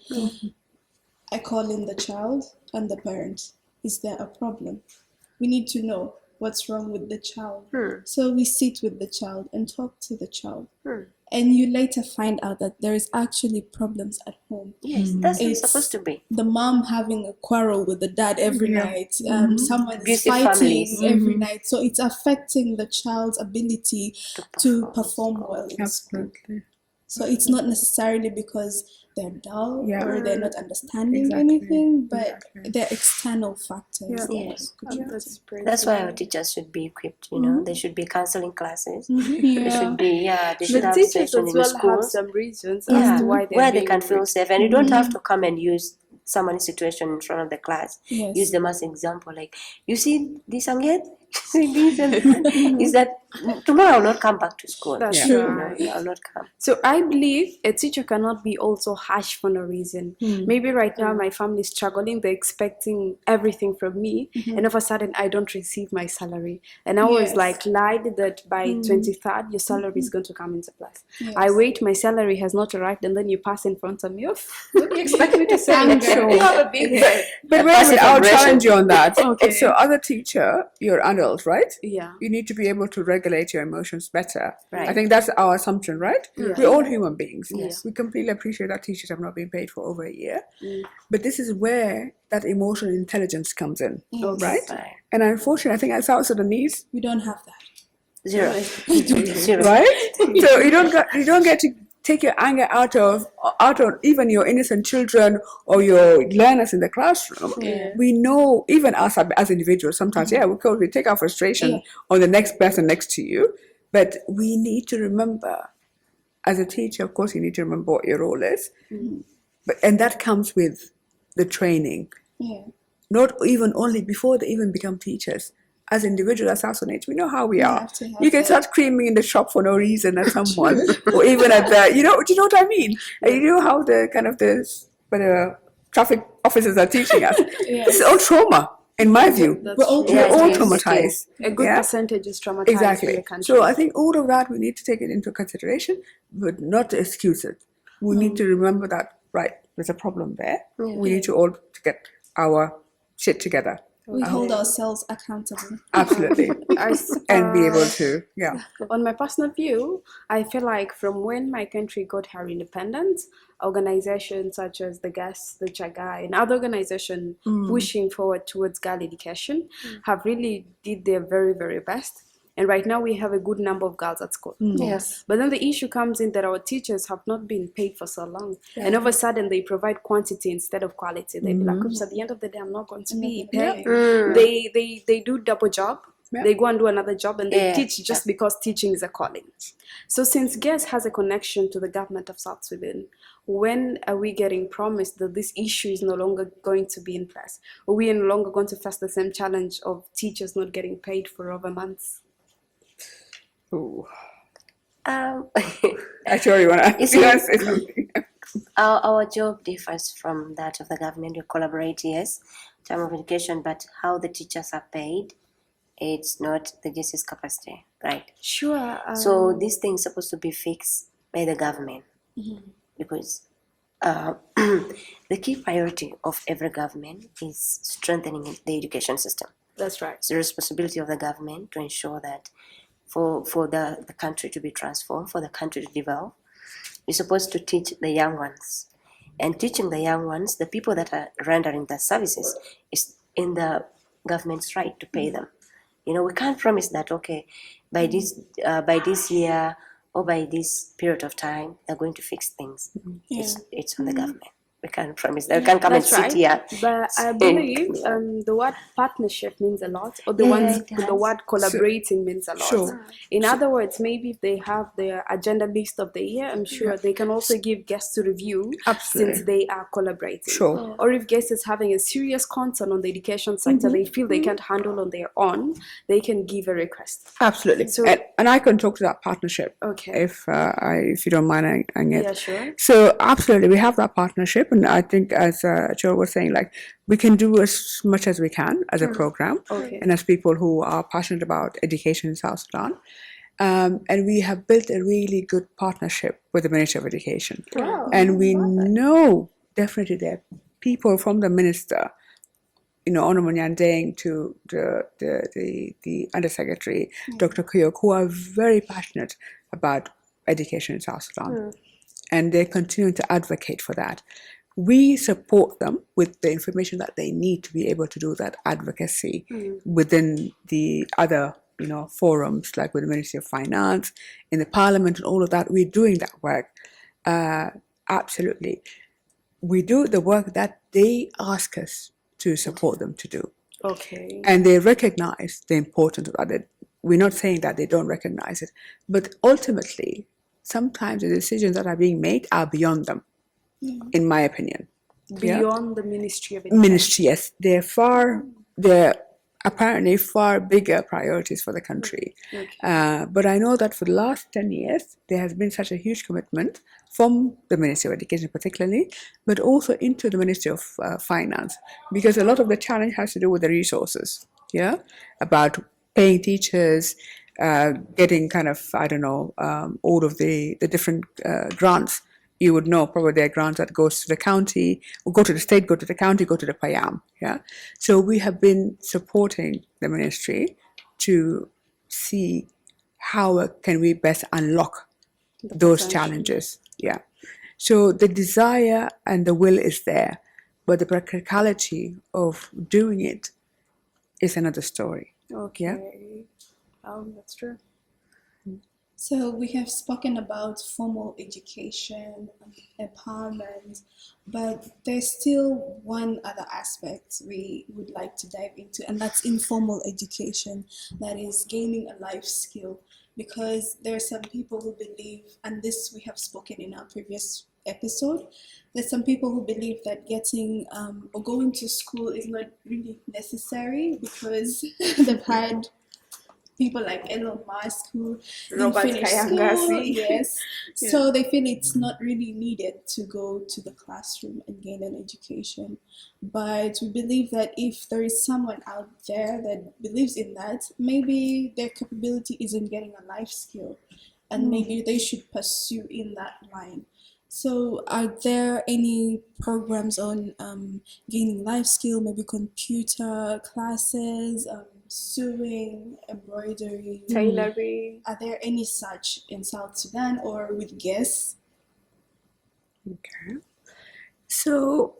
[SPEAKER 2] I call in the child and the parent. Is there a problem? We need to know what's wrong with the child. So we sit with the child and talk to the child. And you later find out that there is actually problems at home.
[SPEAKER 4] Yes, that's what it's supposed to be.
[SPEAKER 2] The mom having a quarrel with the dad every night. Someone is
[SPEAKER 4] Abusive
[SPEAKER 2] fighting
[SPEAKER 4] families.
[SPEAKER 2] every night. So it's affecting the child's ability to perform well in school. So it's not necessarily because they're dull or they're not understanding anything, but they're external factors.
[SPEAKER 4] Yes.
[SPEAKER 1] That's
[SPEAKER 4] why our teachers should be equipped, They should be counseling classes.
[SPEAKER 2] Yeah.
[SPEAKER 4] They should be, they should
[SPEAKER 1] The
[SPEAKER 4] have
[SPEAKER 1] teachers
[SPEAKER 4] sessions
[SPEAKER 1] as
[SPEAKER 4] in the
[SPEAKER 1] well have
[SPEAKER 4] schools.
[SPEAKER 1] some reasons as to why
[SPEAKER 4] where they can feel safe. And you don't have to come and use someone's situation in front of the class.
[SPEAKER 2] Yes.
[SPEAKER 4] Use them as example. Like, you see this Anget? Is that tomorrow I'll not come back to school.
[SPEAKER 1] That's
[SPEAKER 2] right.
[SPEAKER 4] I'll not come.
[SPEAKER 1] So I believe a teacher cannot be also harsh for no reason. Maybe right now my family is struggling, they're expecting everything from me, and all of a sudden I don't receive my salary. And I was like lied that by 23rd your salary is going to come into place. I wait, my salary has not arrived, and then you pass in front of me. What do you expect me to say? You have a big bird.
[SPEAKER 3] But wait, I'll challenge you on that.
[SPEAKER 1] Okay.
[SPEAKER 3] So, as a teacher, you're adult, right?
[SPEAKER 1] Yeah.
[SPEAKER 3] You need to be able to regulate your emotions better.
[SPEAKER 4] Right.
[SPEAKER 3] I think that's our assumption, right? We're all human beings.
[SPEAKER 4] Yes.
[SPEAKER 3] We completely appreciate that teachers have not been paid for over a year. But this is where that emotional intelligence comes in, right? And unfortunately, I think as South Sudanese,
[SPEAKER 2] We don't have that.
[SPEAKER 4] Zero. Zero.
[SPEAKER 3] right? So you don't get to take your anger out of even your innocent children or your learners in the classroom. We know, even us as individuals, sometimes we take our frustration on the next person next to you, but we need to remember, as a teacher, of course, you need to remember what your role is, and that comes with the training. Not even only before they even become teachers. As individuals, as South Sudanese, we know how we are. You can start screaming in the shop for no reason at someone, or even at the, do you know what I mean? And you know how the traffic officers are teaching us. This is all trauma, in my view. We're all traumatized.
[SPEAKER 1] A good percentage is traumatized
[SPEAKER 3] Exactly.
[SPEAKER 1] in the country.
[SPEAKER 3] So I think all of that we need to take it into consideration, but not to excuse it. We need to remember that, right, there's a problem there. We need to all get our shit together.
[SPEAKER 2] We hold ourselves accountable.
[SPEAKER 3] Absolutely. And be able to,
[SPEAKER 1] On my personal view, I feel like from when my country got her independence, organizations such as the GESS, the Chaga, and other organizations pushing forward towards girl education have really did their very, very best. And right now we have a good number of girls at school.
[SPEAKER 4] Yes.
[SPEAKER 1] But then the issue comes in that our teachers have not been paid for so long. And all of a sudden they provide quantity instead of quality. They be like, oops, at the end of the day, I'm not going to be paid. They do double job. They go and do another job, and they teach just because teaching is a calling. So since GESS has a connection to the government of South Sudan, when are we getting promised that this issue is no longer going to be in place? Or we are no longer going to face the same challenge of teachers not getting paid for over months?
[SPEAKER 3] Ooh.
[SPEAKER 4] I
[SPEAKER 3] sure you want to say something.
[SPEAKER 4] Our job differs from that of the government. We collaborate, yes, in terms of education, but how the teachers are paid, it's not the GESS's capacity, right?
[SPEAKER 1] Sure.
[SPEAKER 4] So these things are supposed to be fixed by the government, because the key priority of every government is strengthening the education system.
[SPEAKER 1] That's right.
[SPEAKER 4] It's the responsibility of the government to ensure that for the country to be transformed, for the country to develop, you're supposed to teach the young ones. And teaching the young ones, the people that are rendering the services, is in the government's right to pay them. We can't promise that, okay, by this year or by this period of time, they're going to fix things. It's on the government. We can't promise that. We can't come and sit here.
[SPEAKER 1] But I believe the word partnership means a lot, or the word collaborating means a lot.
[SPEAKER 3] Sure.
[SPEAKER 1] In other words, maybe if they have their agenda list of the year, I'm sure they can also give GESS to review.
[SPEAKER 3] Absolutely.
[SPEAKER 1] Since they are collaborating.
[SPEAKER 3] Sure.
[SPEAKER 1] Or if GESS is having a serious concern on the education sector, they feel they can't handle on their own, they can give a request.
[SPEAKER 3] Absolutely.
[SPEAKER 1] So,
[SPEAKER 3] and I can talk to that partnership.
[SPEAKER 1] Okay.
[SPEAKER 3] If you don't mind, Anget.
[SPEAKER 1] Yeah, sure.
[SPEAKER 3] So absolutely, we have that partnership. open. I think, as Achol was saying, like we can do as much as we can as a program, and as people who are passionate about education in South Sudan. And we have built a really good partnership with the Ministry of Education.
[SPEAKER 2] Wow.
[SPEAKER 3] And we know definitely that people from the minister, Honorable Nyan Deng, to the Undersecretary, Dr. Kuyok, who are very passionate about education in South Sudan. And they continue to advocate for that. We support them with the information that they need to be able to do that advocacy within the other, forums, like with the Ministry of Finance, in the Parliament, and all of that. We're doing that work. Absolutely. We do the work that they ask us to support them to do.
[SPEAKER 1] Okay.
[SPEAKER 3] And they recognize the importance of that. We're not saying that they don't recognize it, but ultimately, sometimes the decisions that are being made are beyond them, in my opinion.
[SPEAKER 1] Beyond the Ministry of Education.
[SPEAKER 3] Ministry, yes. They're apparently far bigger priorities for the country. But I know that for the last 10 years, there has been such a huge commitment from the Ministry of Education particularly, but also into the Ministry of Finance, because a lot of the challenge has to do with the resources, about paying teachers, getting kind of, all of the different grants. You would know probably there are grants that goes to the county, or go to the state, go to the county, go to the Payam. So we have been supporting the ministry to see how can we best unlock those challenges. So the desire and the will is there, but the practicality of doing it is another story.
[SPEAKER 1] That's true.
[SPEAKER 2] So we have spoken about formal education, empowerment, but there's still one other aspect we would like to dive into, and that's informal education, that is gaining a life skill. Because there are some people who believe, and this we have spoken in our previous episode, there's some people who believe that getting or going to school is not really necessary because they've had people like Elon Musk who didn't finish school, so they feel it's not really needed to go to the classroom and gain an education. But we believe that if there is someone out there that believes in that, maybe their capability isn't getting a life skill, and maybe they should pursue in that line. So are there any programs on gaining life skill, maybe computer classes, sewing, embroidery,
[SPEAKER 1] tailoring?
[SPEAKER 2] Are there any such in South Sudan or with GESS?
[SPEAKER 3] Okay. So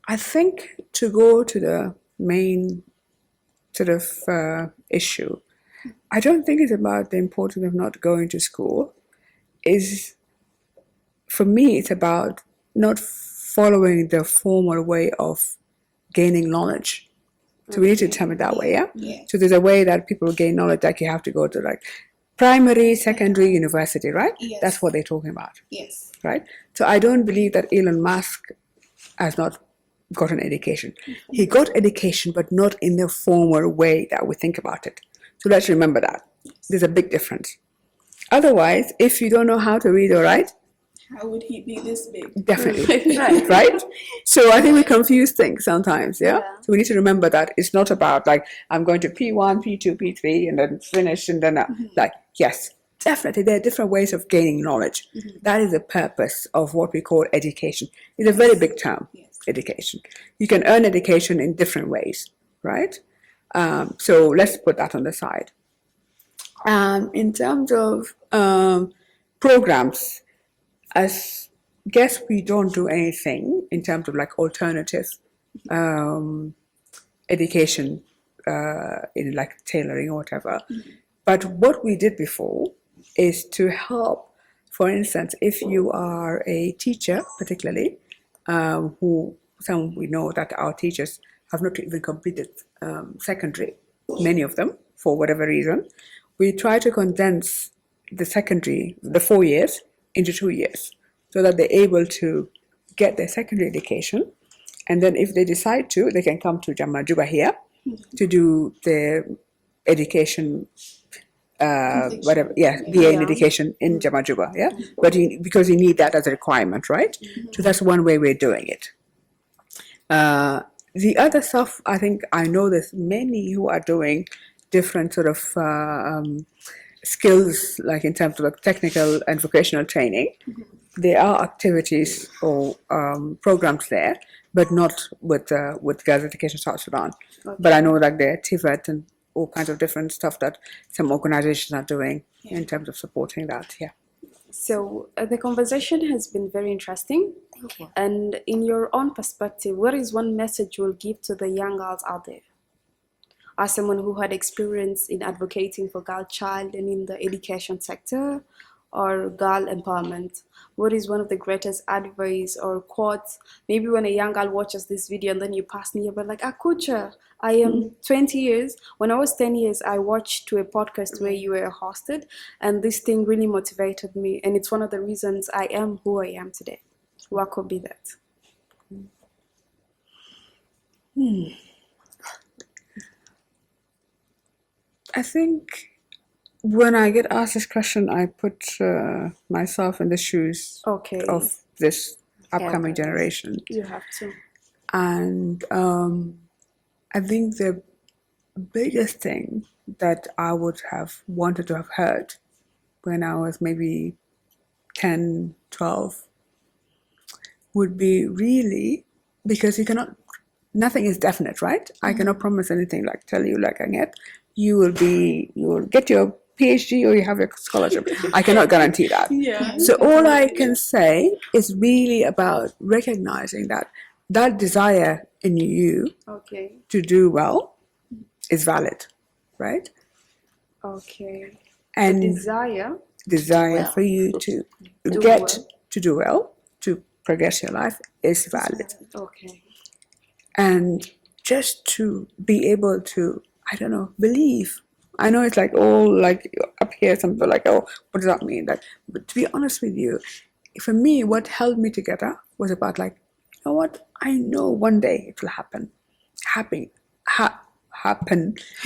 [SPEAKER 3] I think to go to the main sort of issue, I don't think it's about the importance of not going to school. For me, it's about not following the formal way of gaining knowledge. So we need to determine that way, So there's a way that people gain knowledge, like you have to go to like primary, secondary, university, right? That's what they're talking about. Right? So I don't believe that Elon Musk has not got an education. He got education, but not in the formal way that we think about it. So let's remember that. There's a big difference. Otherwise, if you don't know how to read or write,
[SPEAKER 2] how would he be this big?
[SPEAKER 3] Definitely. Right? So I think we confuse things sometimes, So we need to remember that it's not about like, I'm going to P1, P2, P3, and then finish, and then yes, definitely there are different ways of gaining knowledge. That is the purpose of what we call education. It's a very big term, education. You can earn education in different ways, right? So let's put that on the side. In terms of programs, as GESS, we don't do anything in terms of like alternative education in like tailoring or whatever. But what we did before is to help, for instance, if you are a teacher, particularly, we know that our teachers have not even completed secondary, many of them, for whatever reason. We try to condense the secondary, the 4 years, into 2 years, so that they're able to get their secondary education. And then if they decide to, they can come to Juba here to do their education whatever, BA in education in Jamajuba, but because you need that as a requirement, right? So that's one way we're doing it. The other stuff, I think I know there's many who are doing different sort of skills, like in terms of like technical and vocational training. There are activities or programs there, but not with Girls Education South Sudan. But I know like there are TVET and all kinds of different stuff that some organizations are doing in terms of supporting that. Yeah.
[SPEAKER 1] So the conversation has been very interesting.
[SPEAKER 4] Thank you.
[SPEAKER 1] And in your own perspective, what is one message you will give to the young girls out there? As someone who had experience in advocating for girl child and in the education sector or girl empowerment, what is one of the greatest advice or quotes? Maybe when a young girl watches this video and then you pass me, you're like, Akuja, I am 20 years. When I was 10 years, I watched to a podcast where you were hosted, and this thing really motivated me. And it's one of the reasons I am who I am today. What could be that?
[SPEAKER 3] I think when I get asked this question, I put myself in the shoes of this upcoming generation.
[SPEAKER 1] You have to.
[SPEAKER 3] And I think the biggest thing that I would have wanted to have heard when I was maybe 10, 12 would be really, because you cannot, nothing is definite, right? I cannot promise anything, like tell you like you will get your PhD or you have your scholarship. I cannot guarantee that. So all I can say is really about recognizing that desire in you to do well is valid, right?
[SPEAKER 1] Okay.
[SPEAKER 3] And
[SPEAKER 1] desire
[SPEAKER 3] for you to do well, to progress your life is valid.
[SPEAKER 1] Okay.
[SPEAKER 3] And just to be able to, I don't know, believe. I know it's like all like up here, some people are like, oh, what does that mean? Like, but to be honest with you, for me, what held me together was about like, you know what? I know one day it will happen. Happen.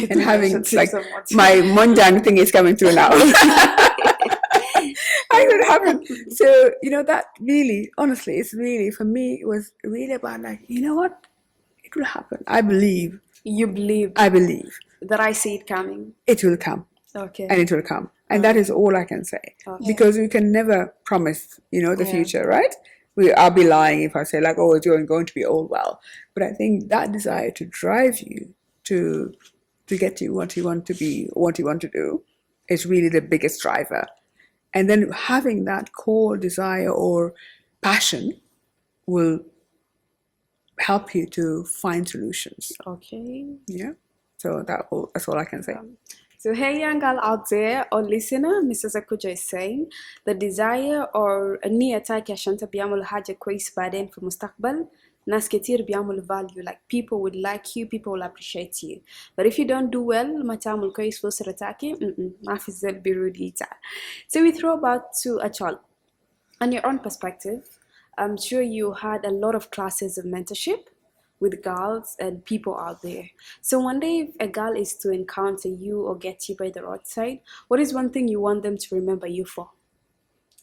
[SPEAKER 3] And having like my Monjang thing is coming through now. I would happen. So, that really, honestly, it's really, for me, it was really about like, you know what? It will happen. I believe.
[SPEAKER 1] You believe.
[SPEAKER 3] I believe.
[SPEAKER 1] That I see it coming.
[SPEAKER 3] It will come.
[SPEAKER 1] Okay.
[SPEAKER 3] And it will come. And that is all I can say. Okay. Because we can never promise, the future, right? I'll be lying if I say like, oh, it's going to be all well. But I think that desire to drive you to get you what you want to be, what you want to do, is really the biggest driver. And then having that core desire or passion will help you to find solutions.
[SPEAKER 1] Okay.
[SPEAKER 3] Yeah. So that's all I can say.
[SPEAKER 1] So hey young girl out there or listener, Mrs. Akuja is saying the desire or niyya taki عشان تبيعمل حاجة كويس بعدين في المستقبل. ناس كتير بيعمل value, like people would like you, people will appreciate you. But if you don't do well, ما تعمل كويس في الأسرة تاكي, ما في زل بيرودي. So we throw back to Achol. On your own perspective, I'm sure you had a lot of classes of mentorship with girls and people out there. So one day if a girl is to encounter you or get you by the roadside, what is one thing you want them to remember you for?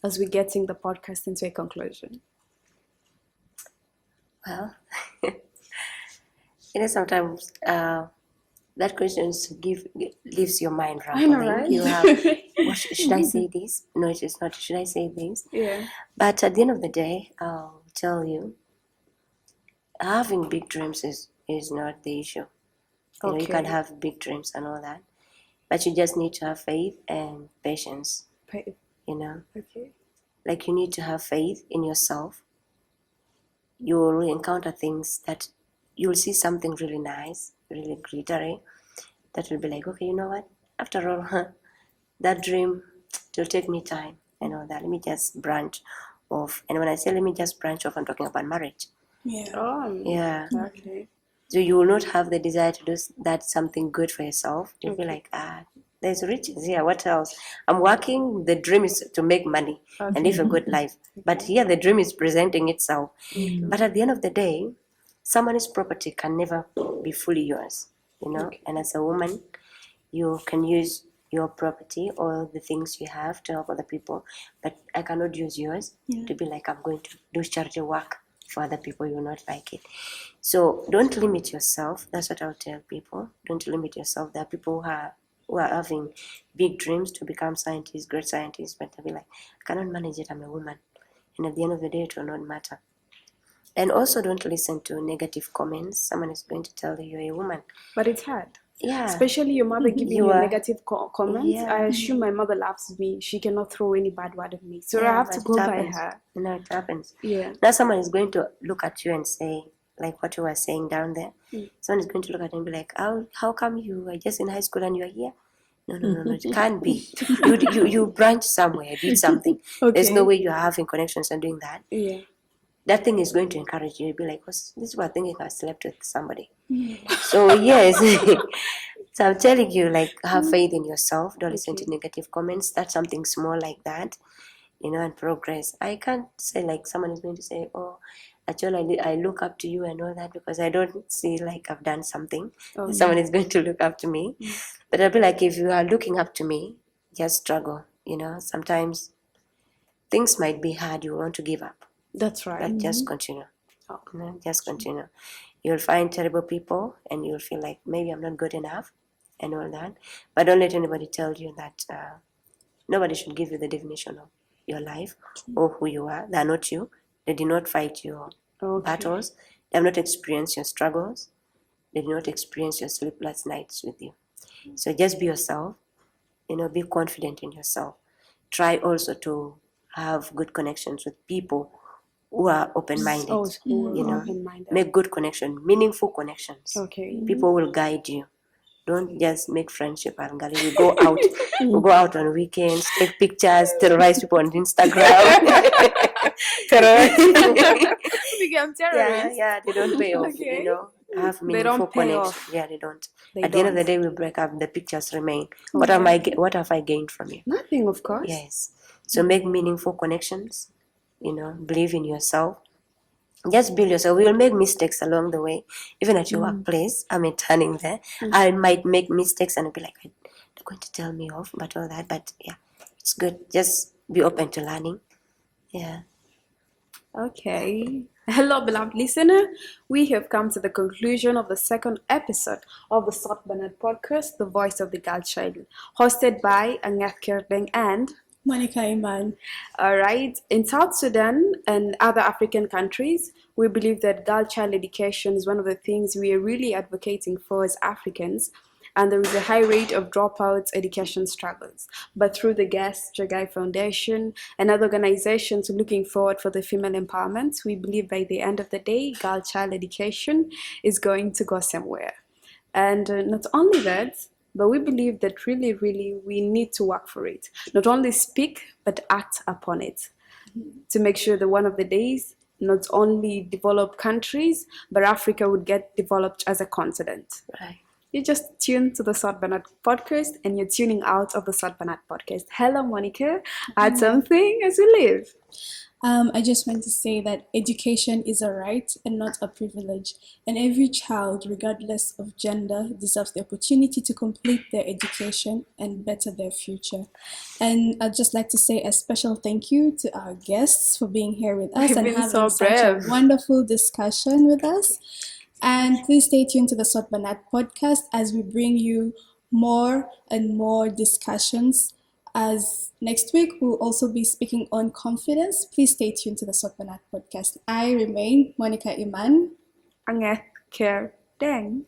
[SPEAKER 1] As we're getting the podcast into a conclusion.
[SPEAKER 4] Well, sometimes that question leaves your mind rattling.
[SPEAKER 1] I know, right?
[SPEAKER 4] You have, should I say this? No, it is not. Should I say this?
[SPEAKER 1] Yeah.
[SPEAKER 4] But at the end of the day, I'll tell you, having big dreams is not the issue. You can have big dreams and all that, but you just need to have faith and patience.
[SPEAKER 1] Okay.
[SPEAKER 4] Like you need to have faith in yourself. You will encounter things that you'll see something really nice, really glittery, that will be like, okay, you know what? After all, that dream, it will take me time and all that. Let me just branch off. And when I say let me just branch off, I'm talking about marriage.
[SPEAKER 1] Yeah. Oh,
[SPEAKER 4] yeah.
[SPEAKER 1] Okay.
[SPEAKER 4] So you will not have the desire to do that something good for yourself. You'll be like, there's riches here. What else? I'm working. The dream is to make money and live a good life. But here the dream is presenting itself. But at the end of the day, someone's property can never be fully yours, And as a woman, you can use your property or the things you have to help other people, but I cannot use yours to be like, I'm going to do charity work for other people. You will not like it. So don't limit yourself. That's what I'll tell people. Don't limit yourself. There are people who are having big dreams to become scientists, great scientists, but they'll be like, I cannot manage it, I'm a woman. And at the end of the day, it will not matter. And also don't listen to negative comments. Someone is going to tell you you're a woman.
[SPEAKER 1] But it's hard.
[SPEAKER 4] Yeah.
[SPEAKER 1] Especially your mother giving you negative comments.
[SPEAKER 4] Yeah.
[SPEAKER 1] I assume my mother loves me. She cannot throw any bad word at me. So I
[SPEAKER 4] Yeah,
[SPEAKER 1] have
[SPEAKER 4] but
[SPEAKER 1] to
[SPEAKER 4] it
[SPEAKER 1] go by
[SPEAKER 4] happens.
[SPEAKER 1] her.
[SPEAKER 4] You know, it happens.
[SPEAKER 1] Yeah.
[SPEAKER 4] Now someone is going to look at you and say, like what you were saying down there. Someone is going to look at you and be like, how come you are just in high school and you are here? No, it can't be. You branch somewhere, did something. There's no way you're having connections and doing that.
[SPEAKER 1] Yeah.
[SPEAKER 4] That thing is going to encourage you. You'll be like, this is what thinking I slept with somebody. So yes. So I'm telling you, like, have faith in yourself. Don't listen to negative comments. That's something small like that, you know, and progress. I can't say like someone is going to say, oh, actually I look up to you and all that, because I don't see like I've done something. Someone is going to look up to me. But I'll be like, if you are looking up to me, just struggle. You know, sometimes things might be hard. You want to give up.
[SPEAKER 1] That's right.
[SPEAKER 4] But just continue. You know, just continue. You'll find terrible people and you'll feel like maybe I'm not good enough and all that. But don't let anybody tell you that nobody should give you the definition of your life or who you are. They're not you. They did not fight your battles. They have not experienced your struggles. They did not experience your sleepless nights with you. So just be yourself. You know, be confident in yourself. Try also to have good connections with people who are open-minded. You know, make good connection, meaningful connections. People will guide you. Don't just make friendship and gully. We go out. We go out on weekends, take pictures, terrorize people on Instagram.
[SPEAKER 1] Become terrorists.
[SPEAKER 4] Yeah, they don't pay off. You know, have meaningful connections. Yeah, they don't. At the end of the day, we break up. The pictures remain. What have I gained from you?
[SPEAKER 1] Nothing, of course.
[SPEAKER 4] Yes. So make meaningful connections. You know, believe in yourself. Just build yourself. We will make mistakes along the way. Even at your workplace, I'm interning there. I might make mistakes and I'll be like, they're going to tell me off, but all that. But yeah, it's good. Just be open to learning. Yeah.
[SPEAKER 1] Okay. Hello, beloved listener. We have come to the conclusion of the second episode of the Sot Banat podcast, The Voice of the Girl Child, hosted by Achol Majur Deng and
[SPEAKER 2] Monica Iman.
[SPEAKER 1] All right. In South Sudan and other African countries, we believe that girl child education is one of the things we are really advocating for as Africans. And there is a high rate of dropouts, education struggles. But through the GESS, Jagai Foundation, and other organizations looking forward for the female empowerment, we believe by the end of the day, girl child education is going to go somewhere. And not only that, but we believe that really, really, we need to work for it. Not only speak, but act upon it to make sure that one of the days, not only developed countries, but Africa would get developed as a continent.
[SPEAKER 4] Right.
[SPEAKER 1] You just tune to the Sot Banat podcast and you're tuning out of the Sot Banat podcast. Hello, Monica. Add something as we leave.
[SPEAKER 2] I just want to say that education is a right and not a privilege, and every child, regardless of gender, deserves the opportunity to complete their education and better their future. And I'd just like to say a special thank you to our guests for being here with us and having such a wonderful discussion with us. And please stay tuned to the Sot Banat podcast as we bring you more and more discussions. As next week, we'll also be speaking on confidence. Please stay tuned to the Sot Banat podcast. I remain Monica Iman.
[SPEAKER 1] Achol Majur Deng.